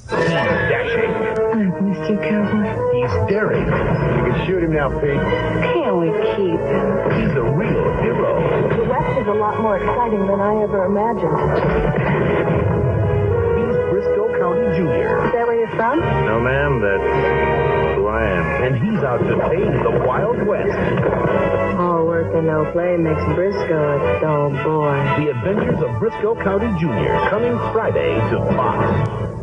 He's dashing. I've missed you, cowboy. He's daring. You can shoot him now, Pete. Can't we keep him? He's a real hero. The West is a lot more exciting than I ever imagined. He's Brisco County Jr. Is that where you're from? No, ma'am, that's who I am. And he's out to tame the Wild West. All work and no play makes Brisco a dull boy. The Adventures of Brisco County Jr. coming Friday to Fox.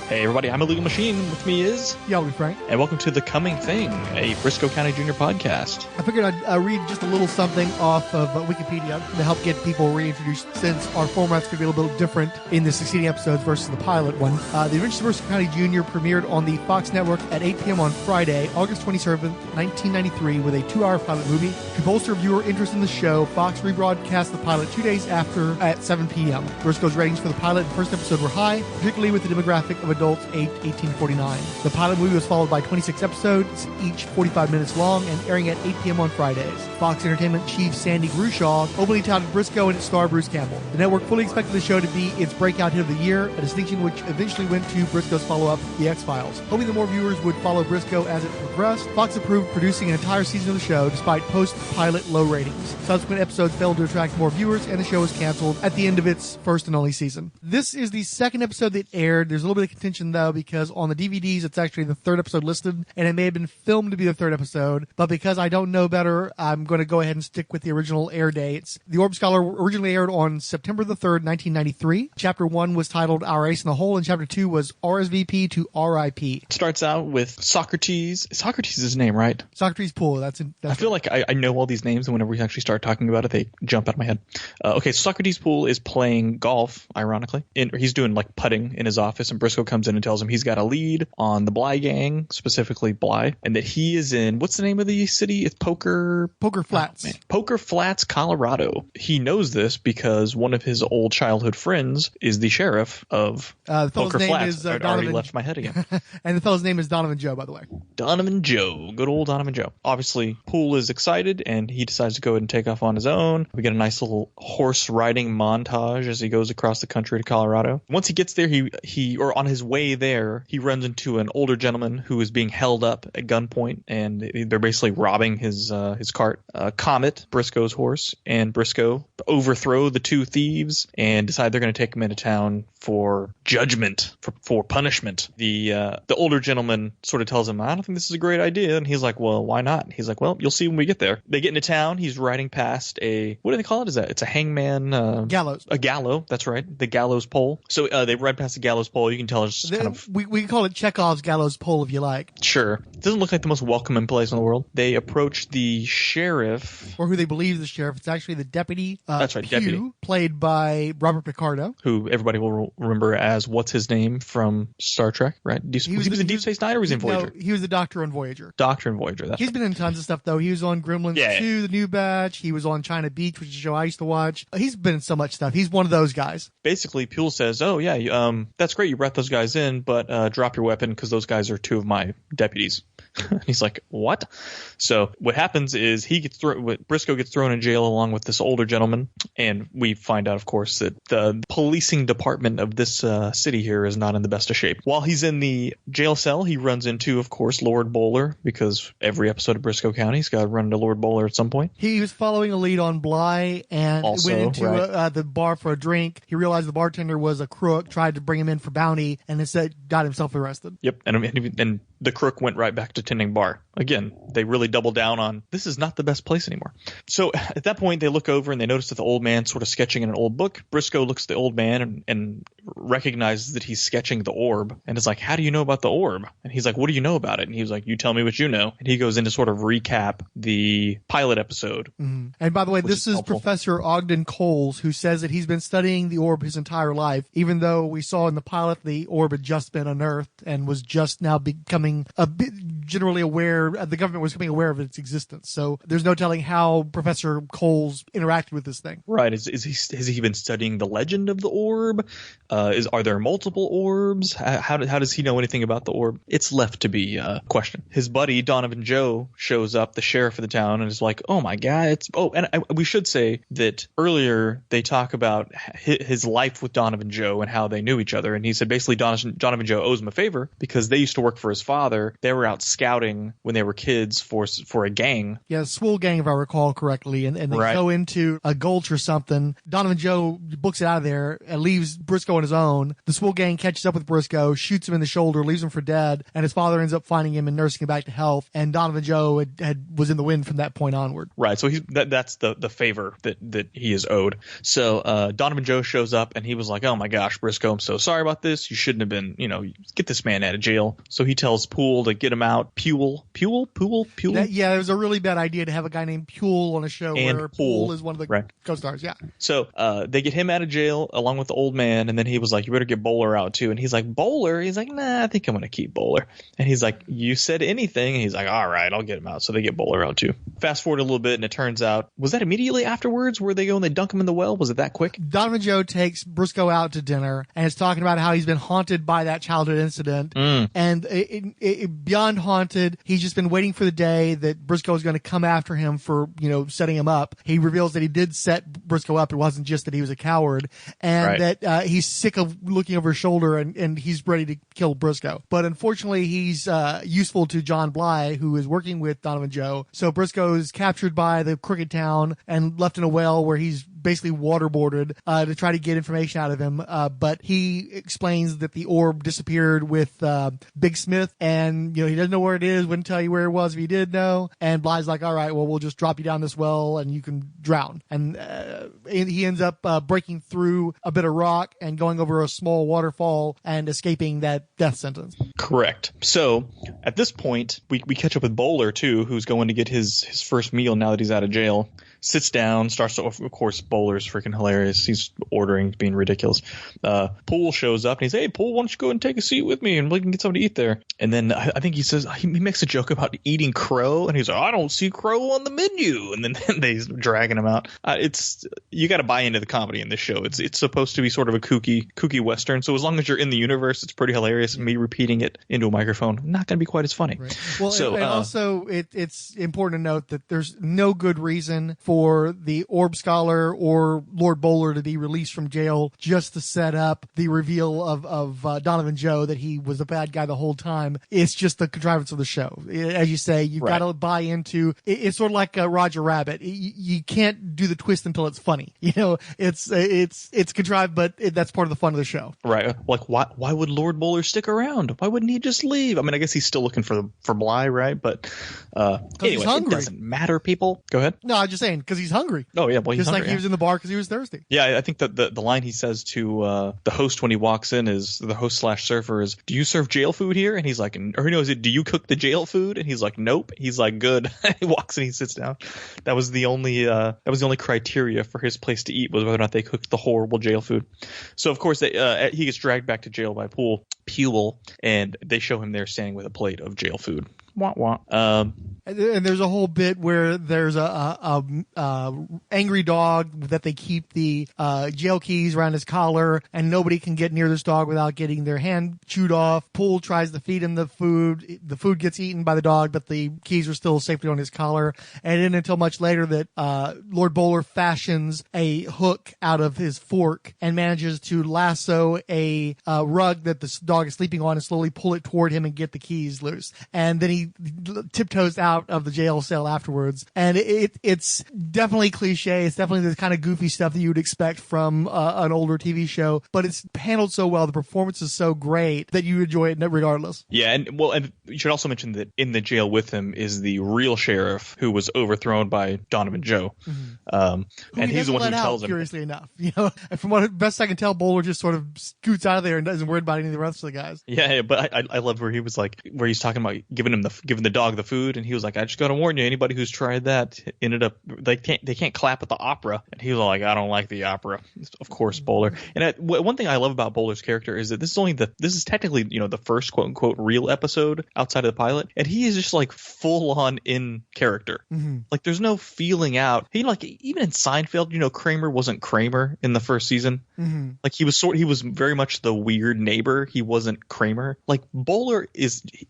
Hey everybody, I'm a Legal Machine. With me is... Yeah, Frank. And welcome to The Coming Thing, a Brisco County Jr. podcast. I figured I'd read just a little something off of Wikipedia to help get people reintroduced, since our format's going to be a little different in the succeeding episodes versus the pilot one. The Adventures of Brisco County Jr. premiered on the Fox network at 8 p.m. on Friday, August 27th, 1993, with a 2-hour pilot movie. To bolster viewer interest in the show, Fox rebroadcast the pilot 2 days after at 7 p.m. Brisco's ratings for the pilot and first episode were high, particularly with the demographic of adults aged 18 to 49. The pilot movie was followed by 26 episodes, each 45 minutes long, and airing at 8 p.m. on Fridays. Fox Entertainment chief Sandy Grushaw openly touted Brisco and its star Bruce Campbell. The network fully expected the show to be its breakout hit of the year, a distinction which eventually went to Brisco's follow-up, The X-Files. Hoping that more viewers would follow Brisco as it progressed, Fox approved producing an entire season of the show despite post-pilot low ratings. Subsequent episodes failed to attract more viewers, and the show was canceled at the end of its first and only season. This is the second episode that aired. There's a little bit of contention, though, because on the DVDs it's actually the third episode listed, and it may have been filmed to be the third episode, but because I don't know better, I'm going to go ahead and stick with the original air dates. The Orb Scholar originally aired on September the 3rd, 1993. Chapter 1 was titled Our Ace in the Hole, and Chapter 2 was RSVP to RIP. It starts out with Socrates. Socrates is his name, right? Socrates Poole. That's I feel like I know all these names, and whenever we actually start talking about it, they jump out of my head. Okay, so Socrates Poole is playing golf, ironically. He's doing like putting in his office, and Brisco comes in and tells him he's got a lead on the Bly gang, specifically Bly, and that he is in, what's the name of the city? It's Poker Flats. Oh, Poker Flats, Colorado. He knows this because one of his old childhood friends is the sheriff of Poker Flats. I'd already left my head again. And the fellow's name is Donovan Joe, by the way. Donovan Joe. Good old Donovan Joe. Obviously, Poole is excited, and he decides to go ahead and take off on his own. We get a nice little horse riding montage as he goes across the country to Colorado. Once he gets there, he on his way there, he runs into an older gentleman who is being held up at gunpoint, and they're basically robbing his cart. Comet, Brisco's horse, and Brisco overthrow the two thieves and decide they're going to take him into town for judgment, for punishment. The older gentleman sort of tells him, I don't think this is a great idea, and he's like, well, why not? He's like, well, you'll see when we get there. They get into town. He's riding past what do they call it? It's a hangman gallows. A gallows, that's right, the gallows pole. So they ride past the gallows pole. You can tell it's kind of... We can call it Chekhov's gallows pole if you like. Sure. It doesn't look like the most welcoming place in the world. They approach the sheriff. Or who they believe is the sheriff. It's actually the deputy. That's right, Pew, deputy. Played by Robert Picardo. Who everybody will remember as what's his name from Star Trek, right? He was in Deep Space Nine, or was he in Voyager? No, he was the Doctor on Voyager. Doctor in Voyager, that's He's right. been in tons of stuff, though. He was on Gremlins 2, The New Batch. He was on China Beach, which is a show I used to watch. He's been in so much stuff. He's one of those guys. Basically, Pule says, oh, yeah, that's great. You brought those guys in, but drop your weapon because those guys are two of my deputies. He's like, what? So what happens is Brisco gets thrown in jail along with this older gentleman, and we find out, of course, that the policing department of this city here is not in the best of shape. While he's in the jail cell, he runs into, of course, Lord Bowler, because every episode of Brisco County's got to run into Lord Bowler at some point. He was following a lead on Bly and Also, went into the bar for a drink. He realized the bartender was a crook, tried to bring him in for bounty, and instead got himself arrested. Yep, and the crook went right back to tending bar. Again, they really double down on this is not the best place anymore. So at that point, they look over and they notice that the old man's sort of sketching in an old book. Brisco looks at the old man and recognizes that he's sketching the orb, and is like, how do you know about the orb? And he's like, what do you know about it? And he's like, you tell me what you know. And he goes in to sort of recap the pilot episode. Mm-hmm. And by the way, this is helpful. Professor Ogden Coles, who says that he's been studying the orb his entire life, even though we saw in the pilot the orb had just been unearthed and was just now becoming generally aware, the government was becoming aware of its existence. So there's no telling how Professor Coles interacted with this thing. Right. Has he been studying the legend of the orb? Are there multiple orbs? How does he know anything about the orb? It's left to be a question. His buddy Donovan Joe shows up, the sheriff of the town, and is like, "Oh my God!" We should say that earlier they talk about his life with Donovan Joe and how they knew each other, and he said basically Donovan Joe owes him a favor because they used to work for his father. They were out scouting when they were kids for a gang. Yeah, a swole gang, if I recall correctly, and they go into a gulch or something. Donovan Joe books it out of there and leaves Brisco on his own. The swole gang catches up with Brisco, shoots him in the shoulder, leaves him for dead, and his father ends up finding him and nursing him back to health. And Donovan Joe was in the wind from that point onward. Right, so that's the favor that he is owed. So Donovan Joe shows up and he was like, "Oh my gosh, Brisco, I'm so sorry about this. You shouldn't have been, get this man out of jail." So he tells Poole to get him out. Puel. Yeah, it was a really bad idea to have a guy named Puel on a show and where Poole is one of the co-stars. Yeah. So they get him out of jail along with the old man, and then he was like, "You better get Bowler out too." And he's like, "Bowler?" He's like, "Nah, I think I'm gonna keep Bowler." And he's like, "You said anything?" And he's like, "All right, I'll get him out." So they get Bowler out too. Fast forward a little bit, and it turns out, was that immediately afterwards where they go and they dunk him in the well? Was it that quick? Donovan Joe takes Brisco out to dinner and is talking about how he's been haunted by that childhood incident. And beyond haunted, he's just been waiting for the day that Brisco is going to come after him for, setting him up. He reveals that he did set Brisco up. It wasn't just that he was a coward, and that he's sick of looking over his shoulder and he's ready to kill Brisco. But unfortunately, he's useful to John Bly, who is working with Donovan Joe. So Brisco is captured by the crooked town and left in a well where he's basically waterboarded to try to get information out of him. But he explains that the orb disappeared with Big Smith, and he doesn't know where it is, wouldn't tell you where it was if he did know. And Bly's like, "All right, well, we'll just drop you down this well and you can drown." And he ends up breaking through a bit of rock and going over a small waterfall and escaping that death sentence. Correct. So at this point, we catch up with Bowler too, who's going to get his first meal now that he's out of jail. Sits down, starts to, of course, Bowler's freaking hilarious. He's ordering, being ridiculous. Poole shows up and he's, "Hey, Poole, why don't you go and take a seat with me and we can get something to eat there." And then I think he says, he makes a joke about eating crow, and he's like, "I don't see crow on the menu." And then they dragging him out. You got to buy into the comedy in this show. It's supposed to be sort of a kooky Western. So as long as you're in the universe, it's pretty hilarious. Me repeating it into a microphone, not going to be quite as funny. Right. Well, so, and also it's important to note that there's no good reason for the Orb Scholar or Lord Bowler to be released from jail just to set up the reveal of Donovan Joe that he was a bad guy the whole time. It's just the contrivance of the show. As you say, you've got to buy into it's sort of like Roger Rabbit. You can't do the twist until it's funny. It's contrived, but that's part of the fun of the show. Right. Like, why would Lord Bowler stick around? Why wouldn't he just leave? I mean, I guess he's still looking for Bly, right? But anyway, it doesn't matter, people. Go ahead. No, I'm just saying, because he's hungry. Oh, yeah. Well, he's just hungry, like he was in the bar because he was thirsty. Yeah, I think that the line he says to the host when he walks in is, the host/surfer is, "Do you serve jail food here?" And he's like, "Do you cook the jail food?" And he's like, "Nope." He's like, "Good." He walks in, he sits down. That was the only criteria for his place to eat, was whether or not they cooked the horrible jail food. So of course he gets dragged back to jail by Puel, and they show him there standing with a plate of jail food. Wah, wah. And there's a whole bit where there's a angry dog that they keep the jail keys around his collar, and nobody can get near this dog without getting their hand chewed off. Poole tries to feed him the food. The food gets eaten by the dog, but the keys are still safely on his collar. And it isn't until much later that Lord Bowler fashions a hook out of his fork and manages to lasso a rug that the dog is sleeping on and slowly pull it toward him and get the keys loose. And then he tiptoes out of the jail cell afterwards. And it's definitely cliche. It's definitely the kind of goofy stuff that you would expect from an older TV show, but it's handled so well. The performance is so great that you enjoy it regardless. Yeah, and you should also mention that in the jail with him is the real sheriff who was overthrown by Donovan Joe. Mm-hmm. And he's the one who tells him. Curiously enough, from what best I can tell, Bowler just sort of scoots out of there and doesn't worry about any of the rest of the guys. Yeah, but I loved where he was like, where he's talking about giving him giving the dog the food, and he was like, I just gotta warn you, anybody who's tried that ended up they can't clap at the opera. And he was like, I don't like the opera. Of course, Bowler. And one thing I love about Bowler's character is that this is technically the first quote unquote real episode outside of the pilot, and he is just like full on in character. Like there's no feeling out. Like even in Seinfeld, Kramer wasn't Kramer in the first season. Like he was very much the weird neighbor. He wasn't Kramer. Like Bowler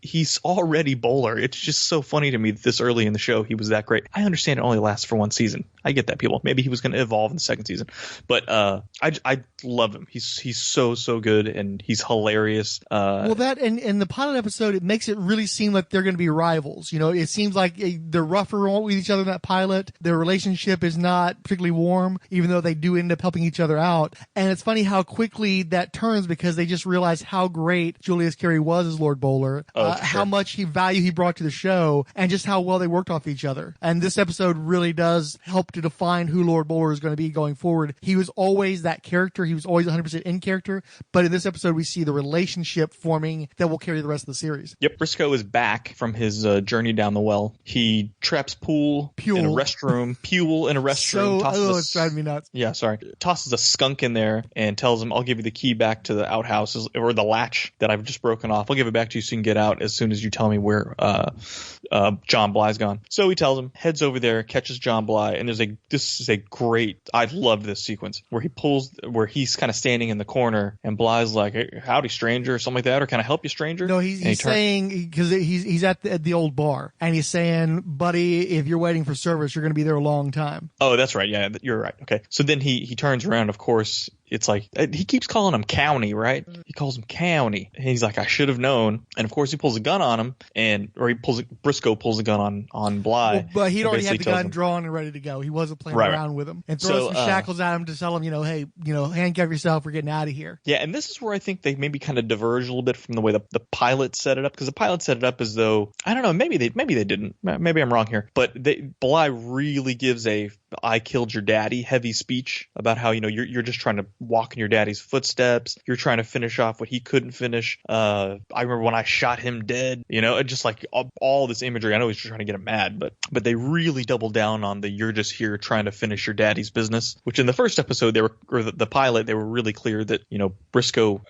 he's already Bowler. It's just so funny to me that this early in the show he was that great. I understand it only lasts for one season. I get that, people. Maybe he was going to evolve in the second season, but I love him. He's so good, and he's hilarious. Well, that and the pilot episode, it makes it really seem like they're going to be rivals. It seems like they're rougher with each other in that pilot. Their relationship is not particularly warm, even though they do end up helping each other out. And it's funny how quickly that turns, because they just realize how great Julius Carry was as Lord Bowler, how much value he brought to the show, and just how well they worked off each other. And this episode really does help to define who Lord Bowler is going to be going forward. He was always that character. He was always 100% in character. But in this episode, we see the relationship forming that will carry the rest of the series. Yep, Brisco is back from his journey down the well. He traps Pool in a restroom. Pule in a restroom. It's driving me nuts. Yeah, sorry. Tosses a skunk in there and tells him, I'll give you the key back to the outhouse, or the latch that I've just broken off. I'll give it back to you so you can get out as soon as you tell me where John Bly's gone. So he tells him, heads over there, catches John Bly, and this is a great, I love this sequence where he's kind of standing in the corner, and Bly's like, hey, howdy stranger, or something like that, or can I help you, stranger? No, he's saying, because he's at the old bar, and he's saying, buddy, if you're waiting for service, you're going to be there a long time. Oh, that's right. Yeah, you're right. Okay. So then he turns around, of course. It's like he keeps calling him County, right? He calls him County. And he's like, I should have known. And of course, he pulls a gun on him, Brisco pulls a gun on Bly. Well, but he'd already had the gun drawn and ready to go. He wasn't playing around with him, and throws some shackles at him to tell him, hey, handcuff yourself. We're getting out of here. Yeah, and this is where I think they maybe kind of diverge a little bit from the way the pilot set it up, because the pilot set it up as though, I don't know, maybe they didn't. Maybe I'm wrong here, but Bly really gives a I killed your daddy heavy speech about how you're just trying to walk in your daddy's footsteps. You're trying to finish off what he couldn't finish. I remember when I shot him dead. Just like all this imagery. I know he's just trying to get him mad, but they really doubled down on you're just here trying to finish your daddy's business. Which in the first episode the pilot, they were really clear that Brisco,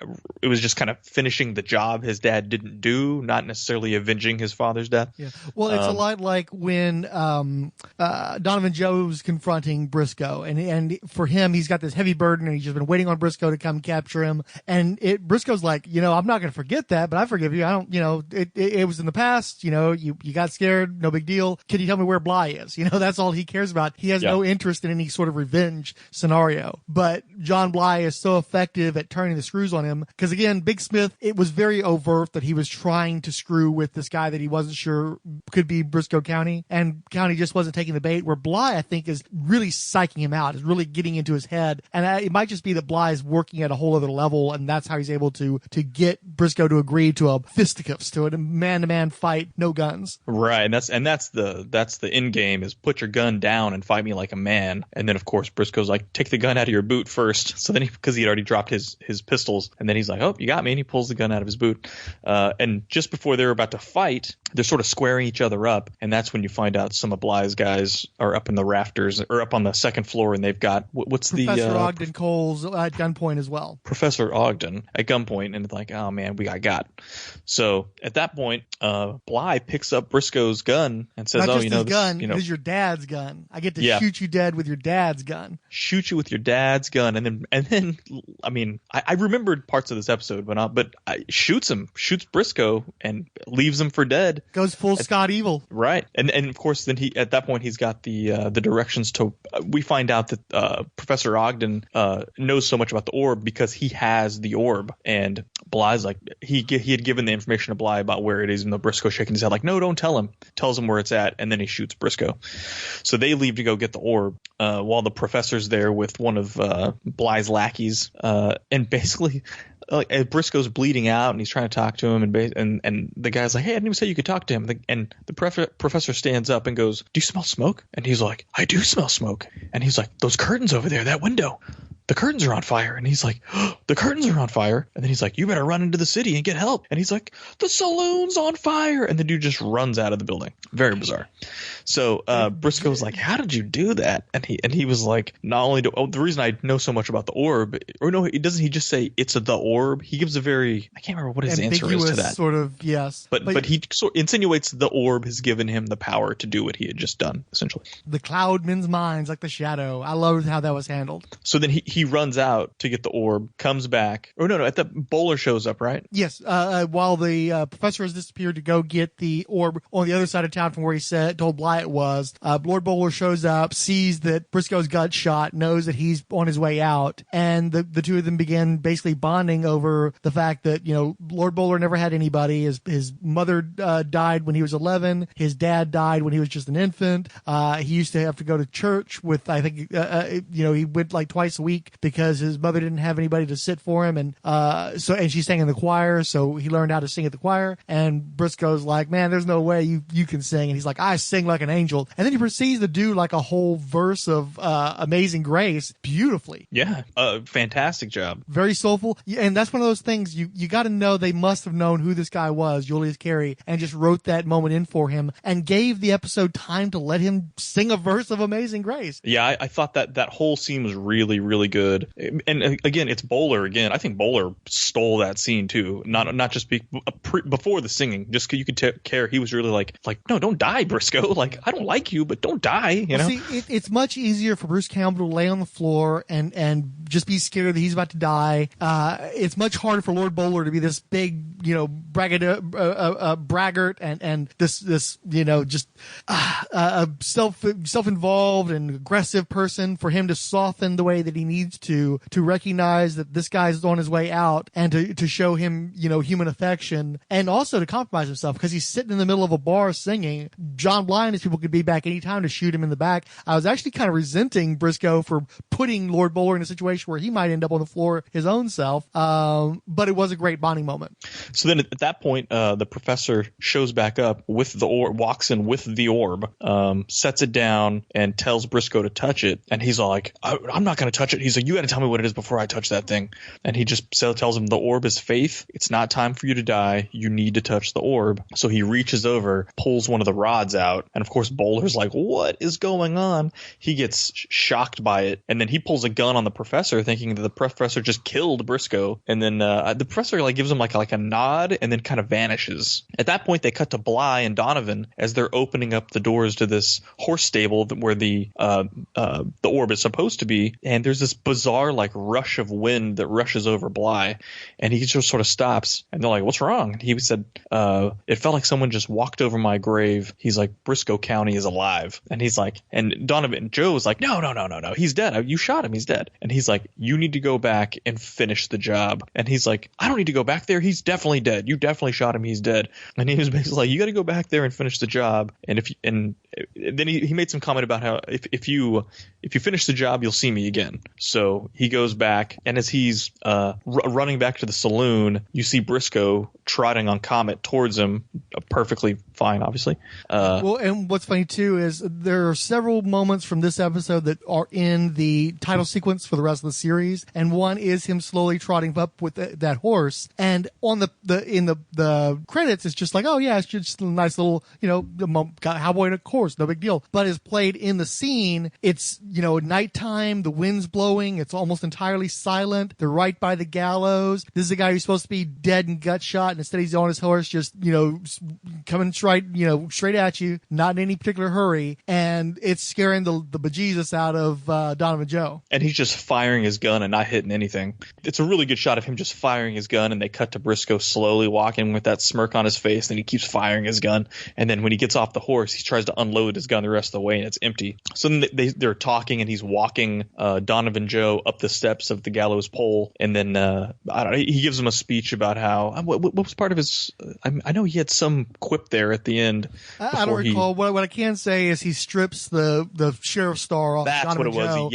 it was just kind of finishing the job his dad didn't do, not necessarily avenging his father's death. Yeah. Well, it's a lot like when Donovan Joe's confronting Brisco, and for him, he's got this heavy burden, and he's just been waiting on Brisco to come capture him. And Brisco's like, I'm not going to forget that, but I forgive you. I don't, it was in the past. You got scared, no big deal. Can you tell me where Bly is? That's all he cares about. He has no interest in any sort of revenge scenario. But John Bly is so effective at turning the screws on him, because again, Big Smith, it was very overt that he was trying to screw with this guy that he wasn't sure could be Brisco County, and County just wasn't taking the bait. Where Bly, I think, is really psyching him out, is really getting into his head, and it might just be that Bly is working at a whole other level, and that's how he's able to get Brisco to agree to a fisticuffs, to a man-to-man fight, no guns. Right, and that's the end game, is put your gun down and fight me like a man. And then of course Brisco's like, take the gun out of your boot first. So then because he had already dropped his pistols, and then he's like, oh, you got me, and he pulls the gun out of his boot. And just before they're about to fight, they're sort of squaring each other up, and that's when you find out some of Bly's guys are up in the rafters, or up on the second floor, and they've got Professor Ogden Cole's at gunpoint as well. Professor Ogden at gunpoint, and it's like, oh man, we got. So at that point, Bly picks up Brisco's gun and says, not just his gun, it is your dad's gun. I get to shoot you dead with your dad's gun. Shoot you with your dad's gun, and then I mean, I remembered parts of this episode, but shoots Brisco and leaves him for dead. Goes full Scott Evil. Right. And of course then at that point he's got the directions to we find out that Professor Ogden knows so much about the orb because he has the orb, and Bly's like he had given the information to Bly about where it is, and the Brisco shaking his head like, no, don't tell him. Tells him where it's at, and then he shoots Brisco. So they leave to go get the orb while the professor's there with one of Bly's lackeys, and basically Brisco's bleeding out, and he's trying to talk to him, and the guy's like, hey, I didn't even say you could talk to him. And the professor stands up and goes, do you smell smoke? And he's like, I do smell smoke. And he's like, those curtains over there, that window, the curtains are on fire. And he's like, the curtains are on fire. And then he's like, you better run into the city and get help. And he's like, the saloon's on fire. And the dude just runs out of the building. Very bizarre. So Briscoe's like, how did you do that? And he was like, not only the reason I know so much about the orb, or no, doesn't he just say it's the orb? He gives a very, I can't remember what his answer is to that. Sort of, yes. But he sort of insinuates the orb has given him the power to do what he had just done, essentially. The cloud men's minds like the shadow. I loved how that was handled. So then he runs out to get the orb, comes back. Or no, at the Bowler shows up, right? Yes. While the professor has disappeared to go get the orb on the other side of town from where he told Bly it was, Lord Bowler shows up, sees that Briscoe's got shot, knows that he's on his way out, and the two of them begin basically bonding over the fact that, Lord Bowler never had anybody. His mother died when he was 11. His dad died when he was just an infant. He used to have to go to church with, I think, he went like twice a week because his mother didn't have anybody to sit for him. And she sang in the choir, so he learned how to sing at the choir. And Briscoe's like, man, there's no way you can sing. And he's like, I sing like an angel. And then he proceeds to do like a whole verse of Amazing Grace beautifully. Yeah. Fantastic job. Very soulful. And that's one of those things you got to know they must have known who this guy was, Julius Carey, and just wrote that moment in for him and gave the episode time to let him sing a verse of Amazing Grace. Yeah, I thought that whole scene was really, really good. And again, it's Bowler again. I think Bowler stole that scene too. Not just before the singing, just 'cause you could care. He was really like, no, don't die, Briscoe. Like, I don't like you, but don't die. You know. See, it's much easier for Bruce Campbell to lay on the floor and just be scared that he's about to die. It's much harder for Lord Bowler to be this big, braggart and this just self-involved and aggressive person, for him to soften the way that he needs to recognize that this guy's on his way out and to show him, human affection, and also to compromise himself because he's sitting in the middle of a bar singing. John Bly and his people could be back anytime to shoot him in the back. I was actually kind of resenting Briscoe for putting Lord Bowler in a situation where he might end up on the floor his own self. But it was a great bonding moment. So then at that point, the professor shows back up with the orb, walks in with the orb, sets it down and tells Briscoe to touch it. And he's all like, I'm not going to touch it. He's like, you got to tell me what it is before I touch that thing. And he just tells him the orb is faith. It's not time for you to die. You need to touch the orb. So he reaches over, pulls one of the rods out. And of course, Bowler's like, what is going on? He gets shocked by it. And then he pulls a gun on the professor, thinking that the professor just killed Briscoe. And then the professor gives him like a nod and then kind of vanishes. At that point, they cut to Bly and Donovan as they're opening up the doors to this horse stable where the orb is supposed to be. And there's this bizarre rush of wind that rushes over Bly, and he just sort of stops. And they're like, "What's wrong?" And he said, "It felt like someone just walked over my grave." He's like, "Briscoe County is alive." And he's like, and Donovan, Joe was like, "No, he's dead. You shot him. He's dead." And he's like, "You need to go back and finish the job." And he's like, "I don't need to go back there. He's definitely dead. You definitely shot him. He's dead." And he was basically like, "You got to go back there and finish the job." And then he made some comment about how if you finish the job, you'll see me again. So he goes back, and as he's running back to the saloon, you see Briscoe trotting on Comet towards him, perfectly fine, obviously. Well, and what's funny too is there are several moments from this episode that are in the title sequence for the rest of the series, and one is him slowly trotting up with that horse. And on the credits, it's just like, oh yeah, it's just a nice little cowboy and a horse, no big deal. But as played in the scene, it's nighttime, the wind's blowing, it's almost entirely silent. They're right by the gallows. This is a guy who's supposed to be dead and gut shot, and instead he's on his horse, just coming straight at you, not in any particular hurry, and it's scaring the bejesus out of Donovan Joe. And he's just firing his gun and not hitting anything. It's a really good shot of him just firing his gun, and they cut to Briscoe slowly walking with that smirk on his face, and he keeps firing his gun. And then when he gets off the horse, he tries to unload his gun the rest of the way, and it's empty. So then they're talking, and he's walking Donovan Joe up the steps of the gallows pole, and then he gives him a speech about how what was part of his. I know he had some quip there at the end. I don't recall. What I can say is he strips the sheriff's star off. That's Donovan what it was. Joe.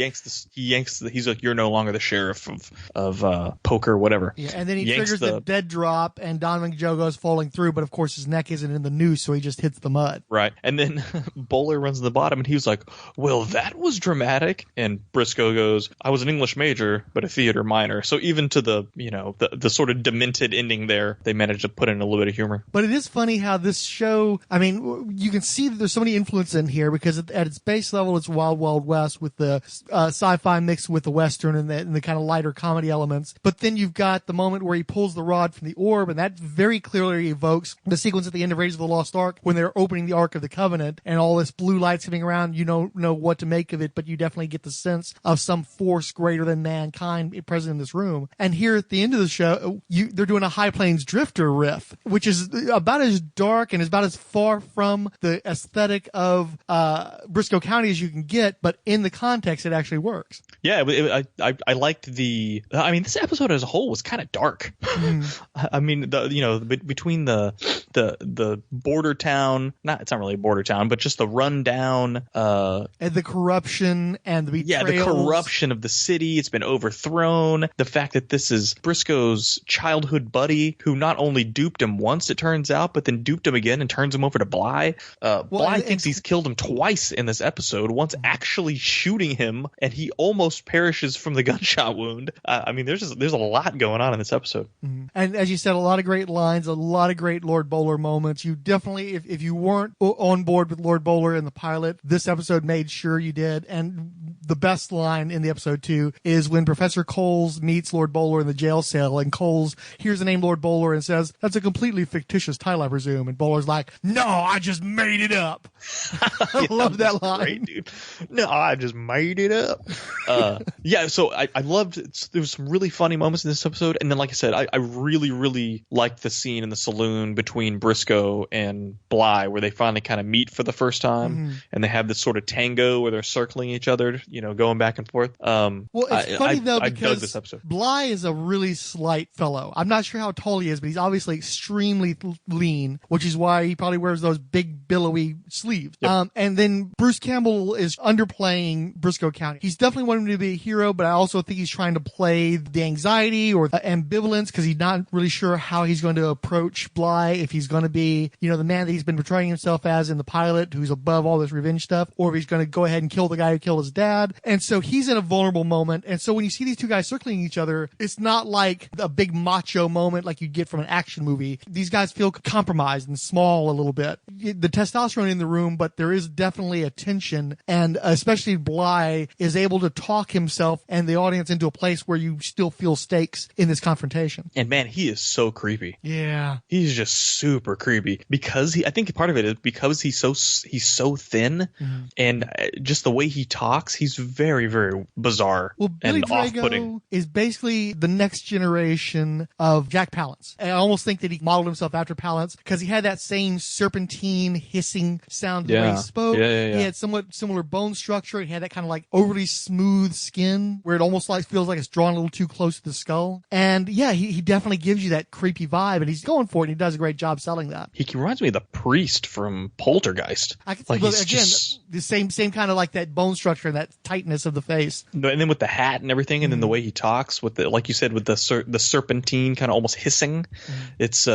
He yanks. He's like, "You're no longer the sheriff of poker, whatever." Yeah, and then he triggers the dead drop, and Donovan Joe goes falling through, but of course his neck isn't in the noose, so he just hits the mud. Right, and then Bowler runs to the bottom, and he was like, "Well, that was dramatic." And Brisco goes, "I was an English major, but a theater minor." So even to the sort of demented ending there, they managed to put in a little bit of humor. But it is funny how this show, I mean, you can see that there's so many influences in here because at its base level, it's Wild Wild West with the sci-fi mixed with the Western and the kind of lighter comedy elements. But then you've got the moment where he pulls the rod from the orb, and that very clearly evokes the sequence at the end of Raiders of the Lost Ark when they're opening the Ark of the Covenant and all this blue light's coming around. You don't know what to make of it, but you definitely get the sense of some force greater than mankind present in this room. And here at the end of the show, they're doing a High Plains Drifter riff, which is about as dark and is about as far from the aesthetic of Brisco County as you can get, but in the context, it actually works. Yeah, I liked the. I mean, this episode as a whole was kind of dark. I mean, between the border town, it's not really a border town, but just the rundown, and the corruption and the betrayals. Yeah, the corruption of the city. It's been overthrown. The fact that this is Brisco's childhood buddy who not only duped him once, it turns out, but then duped him again and turns him over to Bly. Bly thinks he's killed him twice in this episode, once actually shooting him, and he almost perishes from the gunshot wound. I mean, there's a lot going on in this episode. Mm-hmm. And as you said, a lot of great lines, a lot of great Lord Bowler moments. You definitely, if you weren't on board with Lord Bowler in the pilot, this episode made sure you did. And the best line in the episode too is when Professor Coles meets Lord Bowler in the jail cell, and Coles hears the name Lord Bowler and says, "That's a completely fictitious title, I presume." And Bowler's like, "No, I just made it up." I love that line. Great, dude. No, I just made it up. Yeah, so I loved. There was some really funny moments in this episode, and then, like I said, I really, really liked the scene in the saloon between Brisco and Bly, where they finally kind of meet for the first time, and they have this sort of tango where they're circling each other, going back and forth. Well, it's funny though, I because dug this episode. Bly is a really slight fellow. I'm not sure how tall he is, but he's obviously extremely lean, which is why he probably wears those big billowy sleeves. Yep. And then Bruce Campbell is underplaying Brisco County. He's definitely wanting to be a hero, but I also think he's trying to play the anxiety or the ambivalence because he's not really sure how he's going to approach Bly, if he's going to be, the man that he's been portraying himself as in the pilot, who's above all this revenge stuff, or if he's going to go ahead and kill the guy who killed his dad. And so he's in a vulnerable moment. And so when you see these two guys circling each other, it's not like a big macho moment like you get from an action movie. These guys feel compromised and small a little bit. The testosterone in the room, but there is definitely a tension, and especially Bly is able to talk himself and the audience into a place where you still feel stakes in this confrontation. And man, he is so creepy. Yeah. He's just super creepy because I think part of it is because he's so thin, and just the way he talks, he's very, very bizarre and off-putting. Is basically the next generation of Jack Palance. I almost think that he modeled himself after Palance because he had that same serpentine hissing sound the way he spoke. Yeah. He had somewhat similar bone structure. He had that kind of like overly smooth skin where it almost feels like it's drawn a little too close to the skull. And yeah, he definitely gives you that creepy vibe, and he's going for it, and he does a great job selling that. He reminds me of the priest from Poltergeist. I can see, the same kind of like that bone structure and that tightness of the face. And then with the hat and everything, and then the way he talks with the, like you said, with the serpentine kind of almost hissing, it's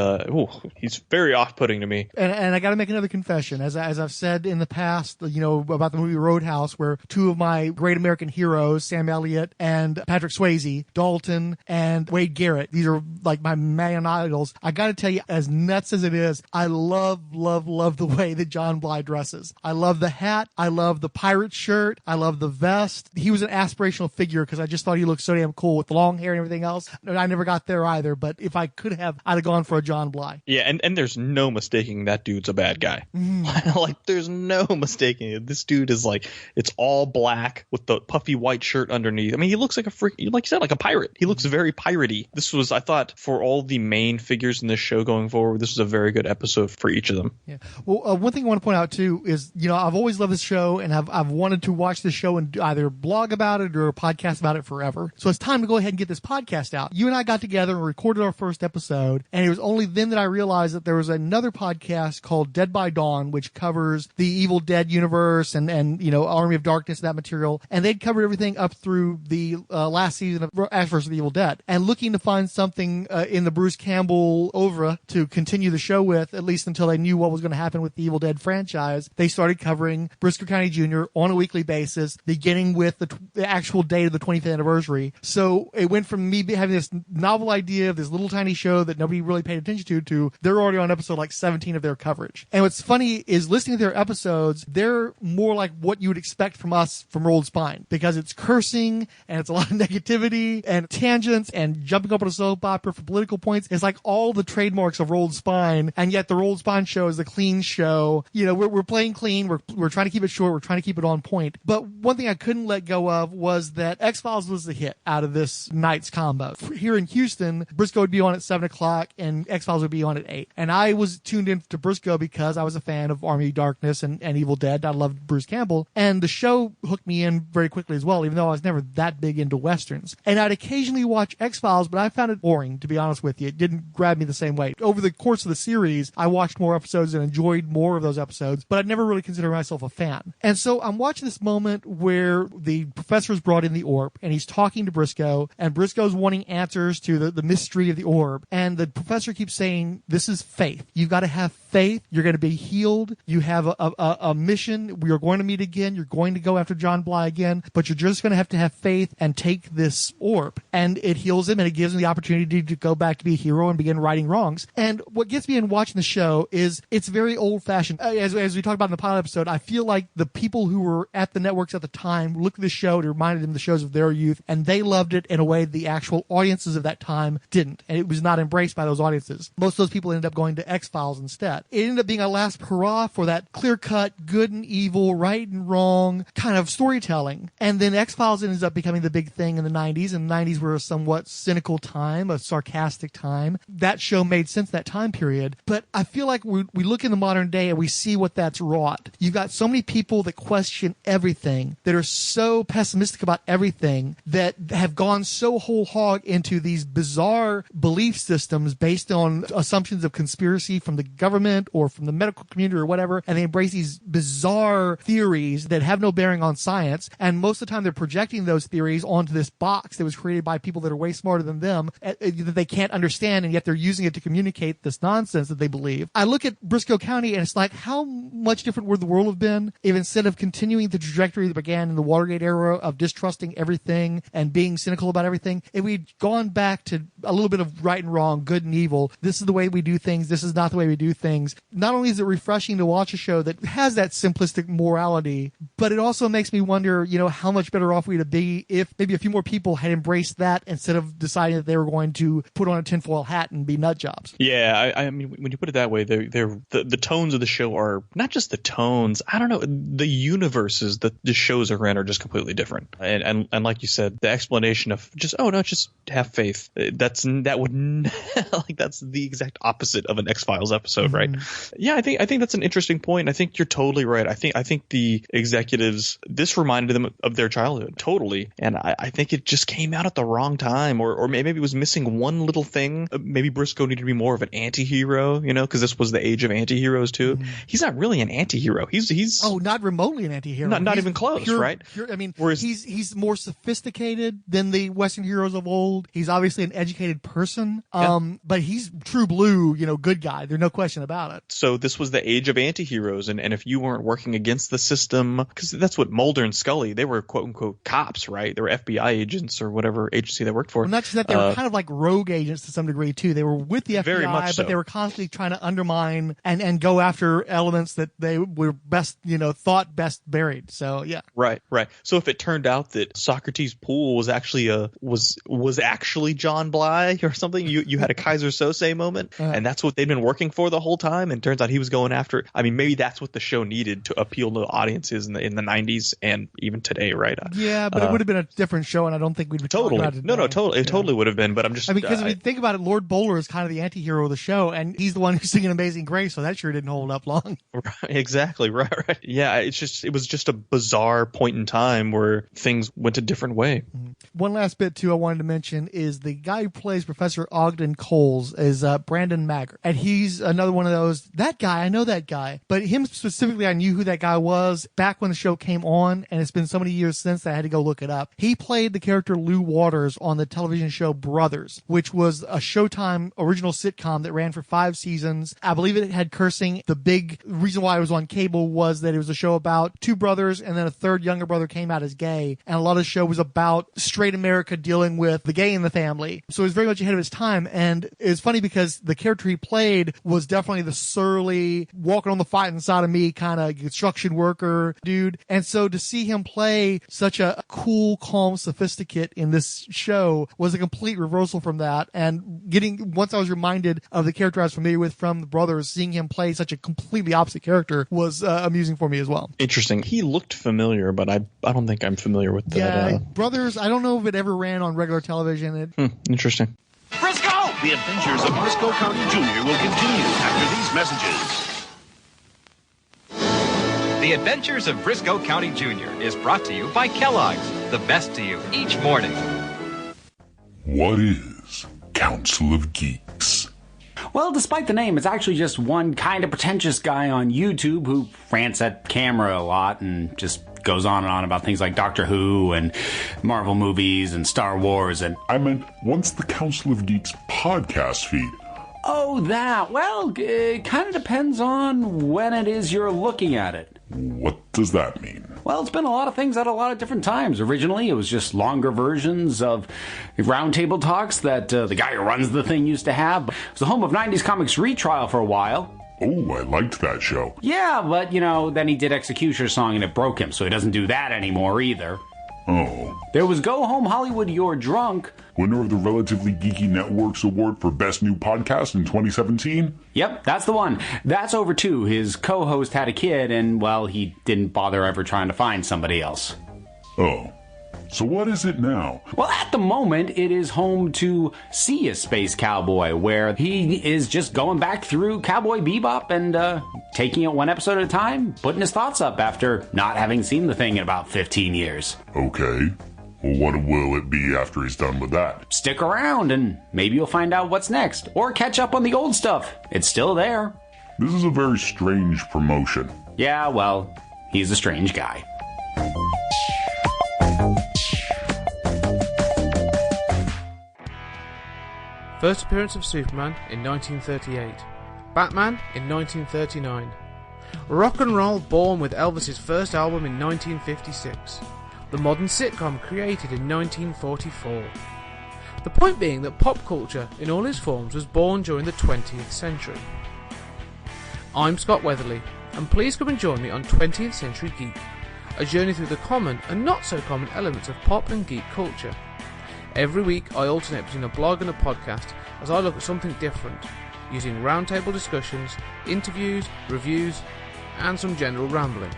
he's very off-putting to me. And I got to make another confession, as I've said in the past, about the movie Roadhouse, where two of my great American heroes, Sam Elliott and Patrick Swayze, Dalton and Wade Garrett, these are like my man idols. I got to tell you, as nuts as it is, I love the way that John Bly dresses. I love the hat. I love the pirate shirt. I love the vest. He was an aspirational figure because I just thought he looked so damn cool with the long hair and everything else. I never got there either, but if I could have, I'd have gone for a John Bly. Yeah, and there's no mistaking that dude's a bad guy. Like, there's no mistaking it. This dude is like, it's all black with the puffy white shirt underneath. I mean, he looks like like you said, like a pirate. He looks very piratey. This was, I thought, for all the main figures in this show going forward, this was a very good episode for each of them. Yeah. Well, one thing I want to point out too is, I've always loved this show, and I've wanted to watch this show in would either blog about it or podcast about it forever. So it's time to go ahead and get this podcast out. You and I got together and recorded our first episode, and it was only then that I realized that there was another podcast called Dead by Dawn, which covers the Evil Dead universe and Army of Darkness, that material. And they'd covered everything up through the last season of Ash vs. the Evil Dead. And looking to find something in the Bruce Campbell oeuvre to continue the show with, at least until they knew what was going to happen with the Evil Dead franchise, they started covering Brisco County Jr. on a weekly basis, beginning with the actual date of the 25th anniversary. So it went from me having this novel idea of this little tiny show that nobody really paid attention to they're already on episode like 17 of their coverage. And what's funny is listening to their episodes, they're more like what you would expect from us from Rolled Spine, because it's cursing and it's a lot of negativity and tangents and jumping up on a soap opera for political points. It's like all the trademarks of Rolled Spine, and yet the Rolled Spine show is a clean show. We're playing clean. We're trying to keep it short. We're trying to keep it on point. But one thing I couldn't let go of was that X-Files was the hit out of this night's combo. Here in Houston, Brisco would be on at 7 o'clock and X-Files would be on at 8. And I was tuned in to Brisco because I was a fan of Army of Darkness and Evil Dead. I loved Bruce Campbell. And the show hooked me in very quickly as well, even though I was never that big into Westerns. And I'd occasionally watch X-Files, but I found it boring, to be honest with you. It didn't grab me the same way. Over the course of the series, I watched more episodes and enjoyed more of those episodes, but I'd never really considered myself a fan. And so I'm watching this moment where the professor's brought in the orb, and he's talking to Brisco, and Brisco's wanting answers to the mystery of the orb. And the professor keeps saying, this is faith. You've got to have faith. You're going to be healed. You have a mission. We are going to meet again. You're going to go after John Bly again, but you're just going to have faith and take this orb. And it heals him, and it gives him the opportunity to go back to be a hero and begin righting wrongs. And what gets me in watching the show is it's very old-fashioned. As we talked about in the pilot episode, I feel like the people who were at the networks at the time looked at the show, it reminded them of the shows of their youth, and they loved it in a way the actual audiences of that time didn't. And it was not embraced by those audiences. Most of those people ended up going to X-Files instead. It ended up being a last hurrah for that clear-cut, good and evil, right and wrong kind of storytelling. And then X-Files ends up becoming the big thing in the 90s, and the 90s were a somewhat cynical time, a sarcastic time. That show made sense that time period. But I feel like we look in the modern day and we see what that's wrought. You've got so many people that question everything, that are so pessimistic about everything, that have gone so whole hog into these bizarre belief systems based on assumptions of conspiracy from the government or from the medical community or whatever, and they embrace these bizarre theories that have no bearing on science, and most of the time they're projecting those theories onto this box that was created by people that are way smarter than them, that they can't understand, and yet they're using it to communicate this nonsense that they believe. I look at Brisco County and it's like, how much different would the world have been if instead of continuing the trajectory that began in the Watergate era of distrusting everything and being cynical about everything, if we'd gone back to a little bit of right and wrong, good and evil, this is the way we do things, this is not the way we do things. Not only is it refreshing to watch a show that has that simplistic morality, but it also makes me wonder, how much better off we'd be if maybe a few more people had embraced that instead of deciding that they were going to put on a tinfoil hat and be nut jobs. Yeah, I mean, when you put it that way, the tones of the show are not just the tones. I don't know, the universes that the shows are in are just completely different. And like you said, the explanation of just have faith. That's the exact opposite of an X-Files episode, mm-hmm. right? Yeah, I think that's an interesting point. I think you're totally right. I think the executives, this reminded them of their childhood totally, and I think it just came out at the wrong time, or maybe it was missing one little thing. Maybe Brisco needed to be more of an anti-hero, because this was the age of anti-heroes too. Mm-hmm. He's not really an anti-hero. He's not remotely an anti-hero. Not even close, right? I mean, whereas he's more sophisticated than the Western heroes of old. He's obviously an educated person, but he's true blue, good guy. There's no question about it. So this was the age of anti-heroes, and if you weren't working against the system, because that's what Mulder and Scully, they were quote unquote cops, right? They were FBI agents or whatever agency they worked for. Well, not just that, they were kind of like rogue agents to some degree too. They were with the FBI, very much so. But they were constantly trying to undermine and go after elements that they were best, thought best buried. So yeah. Right. So if it turned out that Socrates Poole was actually was actually John Bly or something, you had a Kaiser Sose moment, and that's what they'd been working for the whole time, and turns out he was going after it. I mean, maybe that's what the show needed to appeal to audiences in the 90s and even today, right? Yeah, but it would have been a different show, and I don't think we'd be talking about it today. Totally. It totally would have been, but I'm just... because if you think about it, Lord Bowler is kind of the anti-hero of the show, and he's the one who's singing Amazing Grace, so that sure didn't hold up long. Right, exactly, right. Yeah, it was just a bizarre dark point in time where things went a different way. One last bit, too, I wanted to mention is the guy who plays Professor Ogden Coles is Brandon Maggart. And he's another one of those, that guy, I know that guy. But him specifically, I knew who that guy was back when the show came on, and it's been so many years since that I had to go look it up. He played the character Lou Waters on the television show Brothers, which was a Showtime original sitcom that ran for 5 seasons. I believe it had cursing. The big reason why it was on cable was that it was a show about 2 brothers, and then a third younger brother came out as gay. And a lot of the show was about straight America dealing with the gay in the family. So it was very much ahead of its time. And it's funny because the character he played was definitely the surly, walking on the fighting side of me kind of construction worker dude. And so to see him play such a cool, calm sophisticate in this show was a complete reversal from that. And once I was reminded of the character I was familiar with from the Brothers, seeing him play such a completely opposite character was amusing for me as well. Interesting. He looked familiar, but I don't think I'm familiar with that. Yeah, Brothers, I don't know if it ever ran on regular television. Interesting. Brisco! The adventures of Brisco County Jr. will continue after these messages. The Adventures of Brisco County Jr. is brought to you by Kellogg's, the best to you each morning. What is Council of Geeks? Well, despite the name, it's actually just one kind of pretentious guy on YouTube who rants at camera a lot and just goes on and on about things like Doctor Who and Marvel movies and Star Wars and... I meant, what's the Council of Geeks podcast feed? Oh, that. Well, it kind of depends on when it is you're looking at it. What does that mean? Well, it's been a lot of things at a lot of different times. Originally, it was just longer versions of roundtable talks that the guy who runs the thing used to have. It was the home of 90s Comics Retrial for a while. Oh, I liked that show. Yeah, but, then he did Executioner's Song and it broke him, so he doesn't do that anymore either. Oh. There was Go Home Hollywood, You're Drunk. Winner of the Relatively Geeky Network's award for Best New Podcast in 2017? Yep, that's the one. That's over too. His co-host had a kid and, well, he didn't bother ever trying to find somebody else. Oh. So what is it now? Well, at the moment, it is home to See a Space Cowboy, where he is just going back through Cowboy Bebop and taking it one episode at a time, putting his thoughts up after not having seen the thing in about 15 years. Okay. Well, what will it be after he's done with that? Stick around and maybe you'll find out what's next, or catch up on the old stuff. It's still there. This is a very strange promotion. Yeah, well, he's a strange guy. First appearance of Superman in 1938. Batman in 1939. Rock and roll born with Elvis's first album in 1956. The modern sitcom created in 1944. The point being that pop culture in all its forms was born during the 20th century. I'm Scott Weatherly, and please come and join me on 20th Century Geek, a journey through the common and not so common elements of pop and geek culture. Every week I alternate between a blog and a podcast as I look at something different, using roundtable discussions, interviews, reviews, and some general rambling.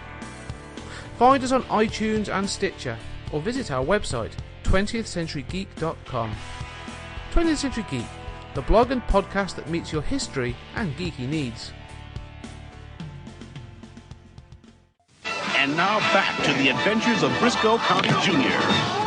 Find us on iTunes and Stitcher, or visit our website 20thcenturygeek.com. 20th Century Geek, the blog and podcast that meets your history and geeky needs. And now back to the adventures of Brisco County Jr.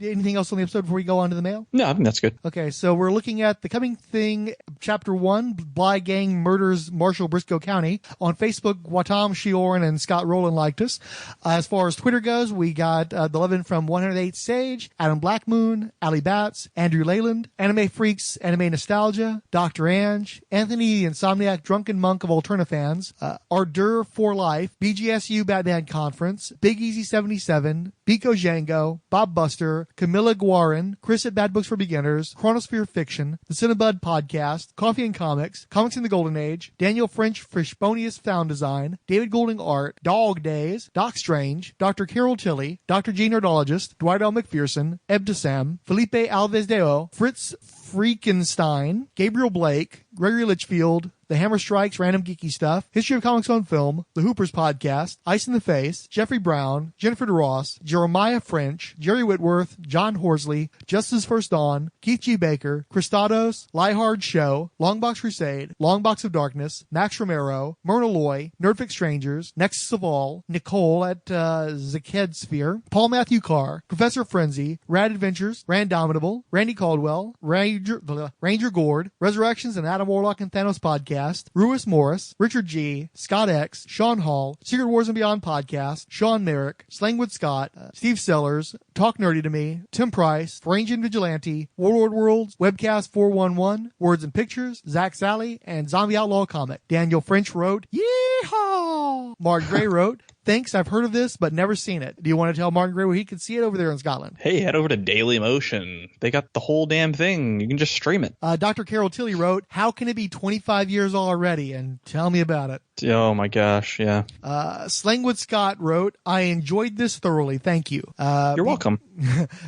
Anything else on the episode before we go on to the mail? No, I think that's good. Okay, so we're looking at The Coming Thing, Chapter 1, Bly Gang Murders Marshall Brisco County. On Facebook, Watam Shioran and Scott Rowland liked us. As far as Twitter goes, we got the 11 from 108 Sage, Adam Blackmoon, Ali Batts, Andrew Leyland, Anime Freaks, Anime Nostalgia, Dr. Ange, Anthony the Insomniac Drunken Monk of Alternafans, Ardur for Life, BGSU Batman Conference, Big Easy 77, Biko Django, Bob Buster, Camilla Guarin, Chris at Bad Books for Beginners, Chronosphere Fiction, The Cinebud Podcast, Coffee and Comics, Comics in the Golden Age, Daniel French Fishbonius Sound Design, David Golding Art, Dog Days, Doc Strange, Dr. Carol Tilley, Dr. G Nerdologist, Dwight L. McPherson, Eb Desam, Felipe Alves Deo, Fritz Freakenstein, Gabriel Blake, Gregory Litchfield, The Hammer Strikes, Random Geeky Stuff, History of Comics on Film, The Hoopers Podcast, Ice in the Face, Jeffrey Brown, Jennifer DeRoss, Jeremiah French, Jerry Whitworth, John Horsley, Justice First Dawn, Keith G. Baker, Christados, Liehard Show, Longbox Crusade, Longbox of Darkness, Max Romero, Myrna Loy, Nerdfic Strangers, Nexus of All, Nicole at Zaked Sphere, Paul Matthew Carr, Professor Frenzy, Rad Adventures, Randomitable, Randy Caldwell, Ranger Gord, Resurrections and Adam Warlock and Thanos Podcast, Ruis Morris, Richard G, Scott X, Sean Hall, Secret Wars and Beyond Podcast, Sean Merrick, Slangwood Scott, Steve Sellers, Talk Nerdy to Me, Tim Price, Range and Vigilante, Warlord Worlds, Webcast 411, Words and Pictures, Zach Sally, and Zombie Outlaw Comic. Daniel French wrote, Yeehaw! Mark Gray wrote, Thanks, I've heard of this, but never seen it. Do you want to tell Martin Gray where he can see it over there in Scotland? Hey, head over to Daily Motion. They got the whole damn thing. You can just stream it. Dr. Carol Tilley wrote, How can it be 25 years already? And tell me about it. Oh my gosh, yeah. Slangwood Scott wrote, I enjoyed this thoroughly. Thank you. You're welcome.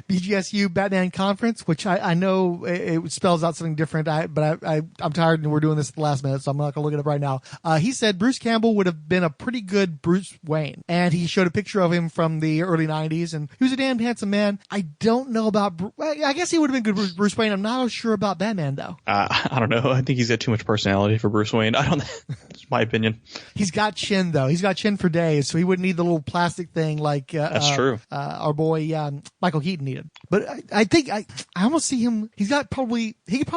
BGSU Batman Conference, which I know it spells out something different, but I'm tired and we're doing this at the last minute, so I'm not going to look it up right now. He said Bruce Campbell would have been a pretty good Bruce Wayne. And he showed a picture of him from the early 90s, and he was a damn handsome man. I don't know about... I guess he would have been good Bruce Wayne. I'm not sure about Batman, though. I don't know. I think he's got too much personality for Bruce Wayne. I don't know. That's my opinion. He's got chin, though. He's got chin for days, so he wouldn't need the little plastic thing like That's true. Our boy Michael Keaton needed. But I think I almost see him... He could probably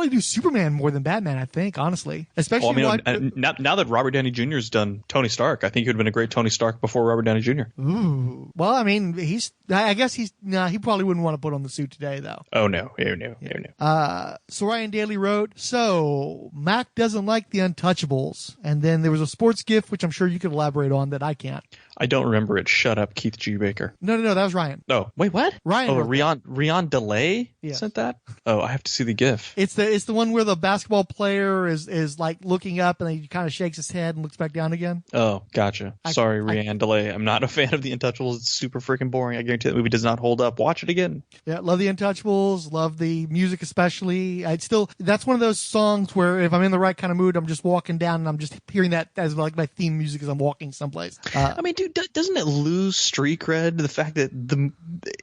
do Superman more than Batman, I think, honestly. Especially now that Robert Downey Jr. has done Tony Stark, I think he would have been a great Tony Stark before Robert Downey Jr. Ooh. Well, I mean, I guess he probably wouldn't want to put on the suit today, though. Oh, no. So Ryan Daly wrote, So, Mac doesn't like the Untouchables. And then there was a sports gif, which I'm sure you could elaborate on, that I can't. I don't remember it. Shut up, Keith G. Baker. No, that was Ryan. Oh, wait, what? Ryan. Oh, Rion DeLay sent that? Oh, I have to see the gif. It's the one where the basketball player is like looking up and he kind of shakes his head and looks back down again. Oh, gotcha. Sorry, Rian DeLay. I'm not a fan of the Untouchables. It's super freaking boring. I guarantee that movie does not hold up. Watch it again. Yeah, love the Untouchables. Love the music especially. That's one of those songs where if I'm in the right kind of mood, I'm just walking down and I'm just hearing that as like my theme music as I'm walking someplace. I mean, dude, doesn't it lose street cred? The fact that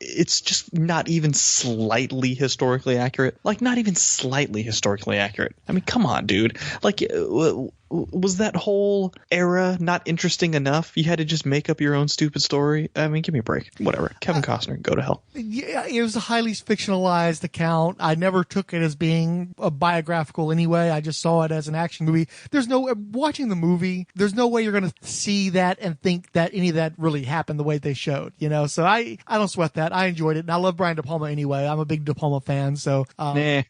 it's just not even slightly historically accurate. Like, not even slightly historically accurate. I mean, come on, dude. Like, was that whole era not interesting enough? You had to just make up your own stupid story? I mean, give me a break. Whatever. Kevin Costner, go to hell. Yeah, it was a highly fictionalized account. I never took it as being a biographical anyway. I just saw it as an action movie. Watching the movie, there's no way you're going to see that and think that any of that really happened the way they showed, So I don't sweat that. I enjoyed it. And I love Brian De Palma anyway. I'm a big De Palma fan. So, and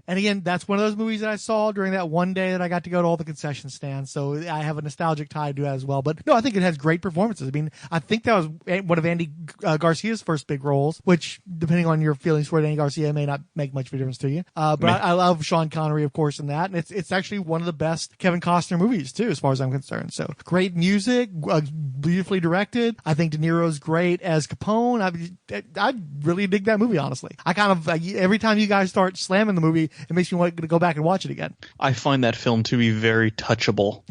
again, that's one of those movies that I saw during that one day that I got to go to all the concession stand, so I have a nostalgic tie to that as well. But no, I think it has great performances. I mean, I think that was one of Andy Garcia's first big roles, which, depending on your feelings for it, Andy Garcia may not make much of a difference to you. But I love Sean Connery, of course, in that, and it's actually one of the best Kevin Costner movies too, as far as I'm concerned. So great music, beautifully directed. I think De Niro's great as Capone. I really dig that movie, honestly. I kind of every time you guys start slamming the movie, it makes me want to go back and watch it again. I find that film to be very touchable.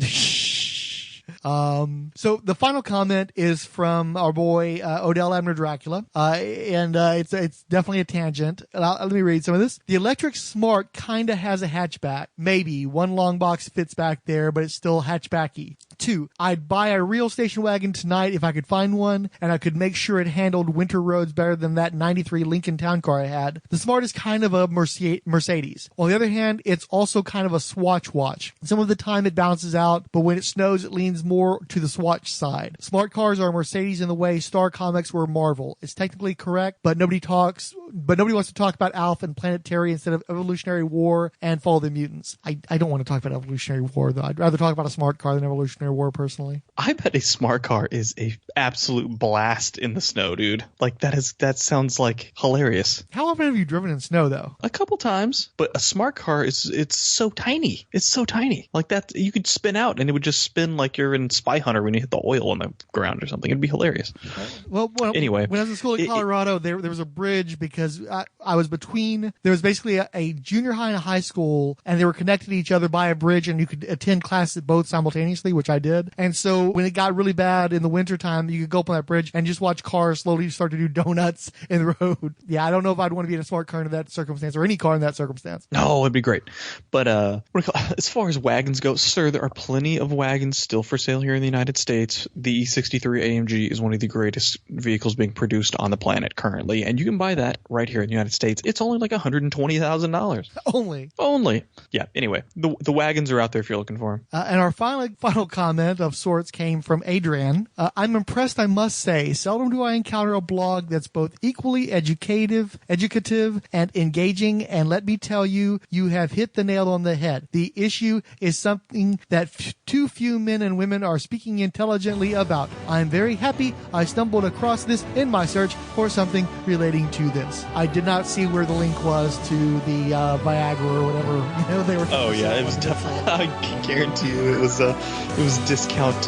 So the final comment is from our boy Odell Abner Dracula, and it's definitely a tangent. Let me read some of this. The Electric Smart kinda has a hatchback. Maybe one long box fits back there, but it's still hatchbacky. 2, I'd buy a real station wagon tonight if I could find one, and I could make sure it handled winter roads better than that 93 Lincoln Town Car I had. The Smart is kind of a Mercedes. On the other hand, it's also kind of a Swatch watch. Some of the time it balances out, but when it snows, it leans more to the Swatch side. Smart cars are Mercedes in the way Star Comics were Marvel. It's technically correct, but nobody wants to talk about Alf and Planet Terry instead of Evolutionary War and Follow the Mutants. I don't want to talk about Evolutionary War, though. I'd rather talk about a smart car than Evolutionary War personally. I bet a smart car is a absolute blast in the snow, dude. Like that sounds like hilarious. How often have you driven in snow though? A couple times, but a smart car it's so tiny. It's so tiny. Like that you could spin out and it would just spin like you're in Spy Hunter when you hit the oil on the ground or something. It'd be hilarious. Well, anyway, when I was in school in Colorado, there was a bridge because I was between. There was basically a junior high and a high school, and they were connected to each other by a bridge, and you could attend classes at both simultaneously, which I did. And so when it got really bad in the wintertime, you could go up on that bridge and just watch cars slowly start to do donuts in the road. Yeah, I don't know if I'd want to be in a smart car in that circumstance or any car in that circumstance. No, it'd be great. But as far as wagons go, sir, there are plenty of wagons still for sale here in the United States. The E63 AMG is one of the greatest vehicles being produced on the planet currently, and you can buy that right here in the United States. It's only like $120,000. Only. Yeah, anyway, the wagons are out there if you're looking for them. And our final comment of sorts came from Adrian. I'm impressed, I must say. Seldom do I encounter a blog that's both equally educative, and engaging, and let me tell you, you have hit the nail on the head. The issue is something that too few men and women are speaking intelligently about. I'm very happy I stumbled across this in my search for something relating to this. I did not see where the link was to the Viagra or whatever they were. Oh yeah, it was definitely. I can guarantee you, it was discount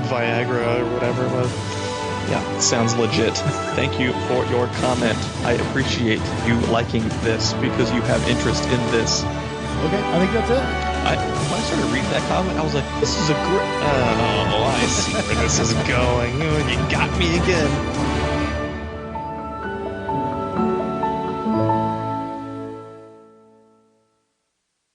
Viagra or whatever it was. Yeah, sounds legit. Thank you for your comment. I appreciate you liking this because you have interest in this. Okay, I think that's it. When I started reading that comment, I was like, this is a great... Oh, I see where this is going. Oh, you got me again.